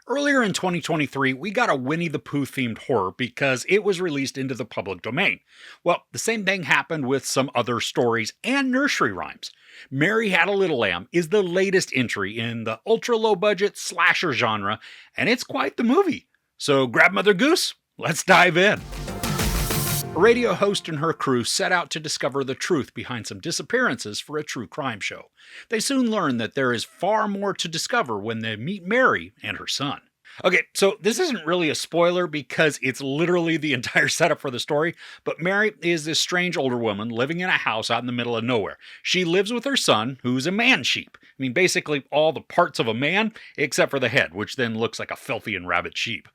Earlier in 2023, we got a Winnie the Pooh themed horror because it was released into the public domain. Well, the same thing happened with some other stories and nursery rhymes. Mary Had a Little Lamb is the latest entry in the ultra low budget slasher genre, and it's quite the movie. So grab Mother Goose, let's dive in. A radio host and her crew set out to discover the truth behind some disappearances for a true crime show. They soon learn that there is far more to discover when they meet Mary and her son. Okay, so this isn't really a spoiler because it's literally the entire setup for the story, but Mary is this strange older woman living in a house out in the middle of nowhere. She lives with her son, who's a man sheep. I mean, basically all the parts of a man except for the head, which then looks like a filthy and rabid sheep.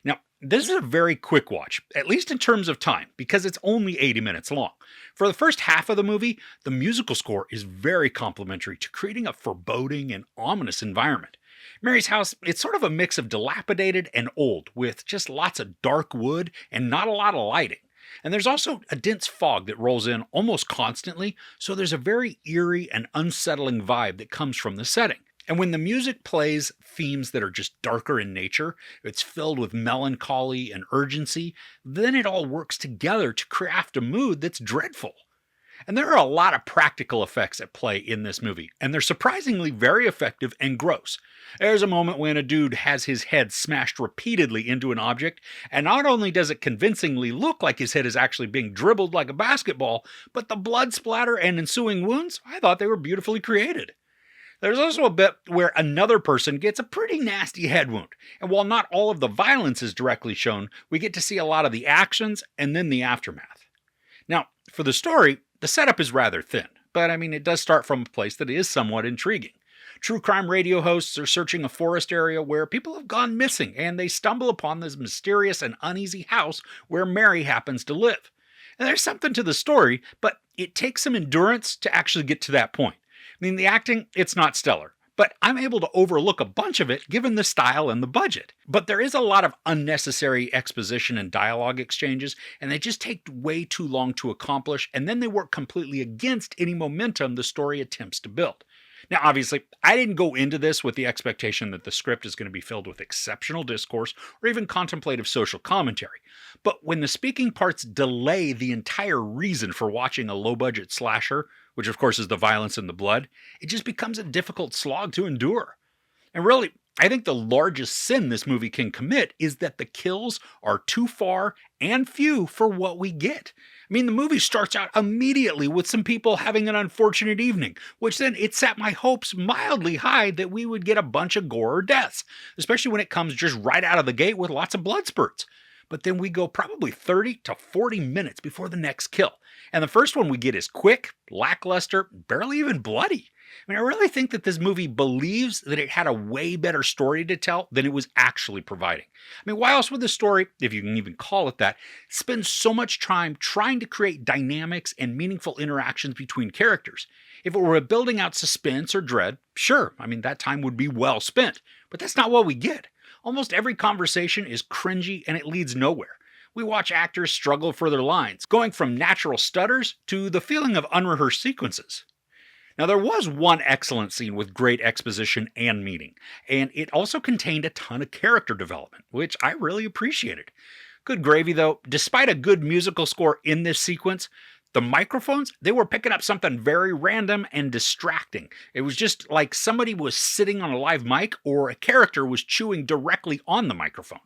Now, this is a very quick watch, at least in terms of time, because it's only 80 minutes long. For the first half of the movie, the musical score is very complimentary to creating a foreboding and ominous environment. Mary's house, it's sort of a mix of dilapidated and old, with just lots of dark wood and not a lot of lighting. And there's also a dense fog that rolls in almost constantly, so there's a very eerie and unsettling vibe that comes from the setting. And when the music plays themes that are just darker in nature, it's filled with melancholy and urgency, then it all works together to craft a mood that's dreadful. And there are a lot of practical effects at play in this movie, and they're surprisingly very effective and gross. There's a moment when a dude has his head smashed repeatedly into an object, and not only does it convincingly look like his head is actually being dribbled like a basketball, but the blood splatter and ensuing wounds, I thought they were beautifully created. There's also a bit where another person gets a pretty nasty head wound, and while not all of the violence is directly shown, we get to see a lot of the actions and then the aftermath. Now, for the story, the setup is rather thin, but it does start from a place that is somewhat intriguing. True crime radio hosts are searching a forest area where people have gone missing, and they stumble upon this mysterious and uneasy house where Mary happens to live. And there's something to the story, but it takes some endurance to actually get to that point. The acting, it's not stellar, but I'm able to overlook a bunch of it given the style and the budget. But there is a lot of unnecessary exposition and dialogue exchanges, and they just take way too long to accomplish, and then they work completely against any momentum the story attempts to build. Now, obviously, I didn't go into this with the expectation that the script is going to be filled with exceptional discourse or even contemplative social commentary. But when the speaking parts delay the entire reason for watching a low-budget slasher, which of course is the violence and the blood, it just becomes a difficult slog to endure. And really, I think the largest sin this movie can commit is that the kills are too far and few for what we get. The movie starts out immediately with some people having an unfortunate evening, which then it set my hopes mildly high that we would get a bunch of gore or deaths, especially when it comes just right out of the gate with lots of blood spurts. But then we go probably 30 to 40 minutes before the next kill. And the first one we get is quick, lackluster, barely even bloody. I really think that this movie believes that it had a way better story to tell than it was actually providing. Why else would the story, if you can even call it that, spend so much time trying to create dynamics and meaningful interactions between characters? If it were building out suspense or dread, sure, that time would be well spent. But that's not what we get. Almost every conversation is cringy and it leads nowhere. We watch actors struggle for their lines, going from natural stutters to the feeling of unrehearsed sequences. Now, there was one excellent scene with great exposition and meaning, and it also contained a ton of character development, which I really appreciated. Good gravy, though. Despite a good musical score in this sequence, the microphones, they were picking up something very random and distracting. It was just like somebody was sitting on a live mic or a character was chewing directly on the microphone.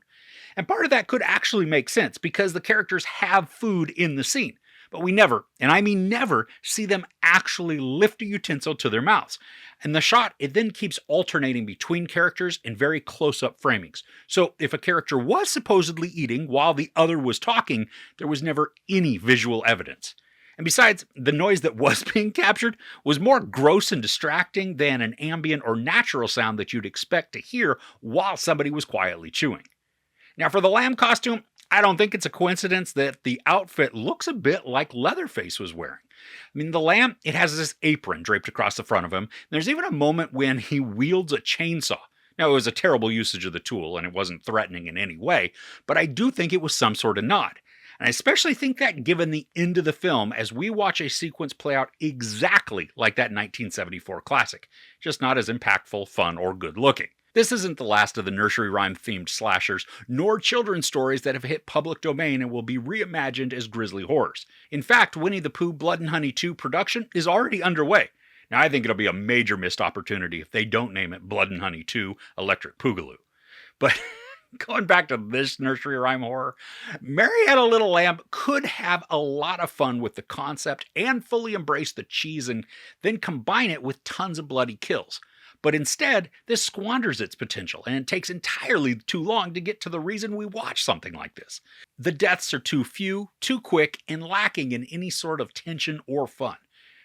And part of that could actually make sense because the characters have food in the scene. But we never, and I mean never, see them actually lift a utensil to their mouths. And the shot, it then keeps alternating between characters in very close-up framings. So if a character was supposedly eating while the other was talking, there was never any visual evidence. And besides, the noise that was being captured was more gross and distracting than an ambient or natural sound that you'd expect to hear while somebody was quietly chewing. Now for the lamb costume, I don't think it's a coincidence that the outfit looks a bit like Leatherface was wearing. The lamb, it has this apron draped across the front of him. There's even a moment when he wields a chainsaw. Now, it was a terrible usage of the tool, and it wasn't threatening in any way, but I do think it was some sort of nod. And I especially think that given the end of the film as we watch a sequence play out exactly like that 1974 classic, just not as impactful, fun, or good looking. This isn't the last of the nursery rhyme themed slashers, nor children's stories that have hit public domain and will be reimagined as grisly horrors. In fact, Winnie the Pooh Blood and Honey 2 production is already underway. Now, I think it'll be a major missed opportunity if they don't name it Blood and Honey 2 Electric Poogaloo. But going back to this nursery rhyme horror, Mary Had a Little Lamb could have a lot of fun with the concept and fully embrace the cheese and then combine it with tons of bloody kills. But instead, this squanders its potential, and it takes entirely too long to get to the reason we watch something like this. The deaths are too few, too quick, and lacking in any sort of tension or fun.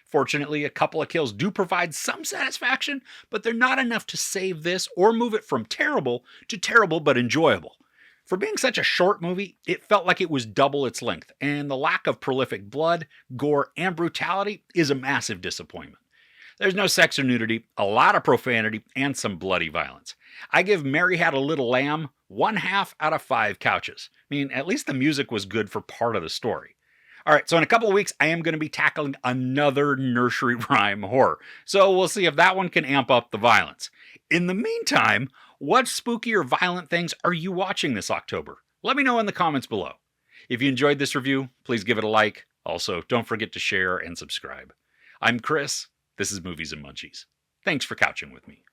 Fortunately, a couple of kills do provide some satisfaction, but they're not enough to save this or move it from terrible to terrible but enjoyable. For being such a short movie, it felt like it was double its length, and the lack of prolific blood, gore, and brutality is a massive disappointment. There's no sex or nudity, a lot of profanity, and some bloody violence. I give Mary Had a Little Lamb 1/2 out of 5 couches. I mean, at least the music was good for part of the story. Alright, so in a couple of weeks, I am going to be tackling another nursery rhyme horror. So we'll see if that one can amp up the violence. In the meantime, what spooky or violent things are you watching this October? Let me know in the comments below. If you enjoyed this review, please give it a like. Also, don't forget to share and subscribe. I'm Chris. This is Movies and Munchies. Thanks for couching with me.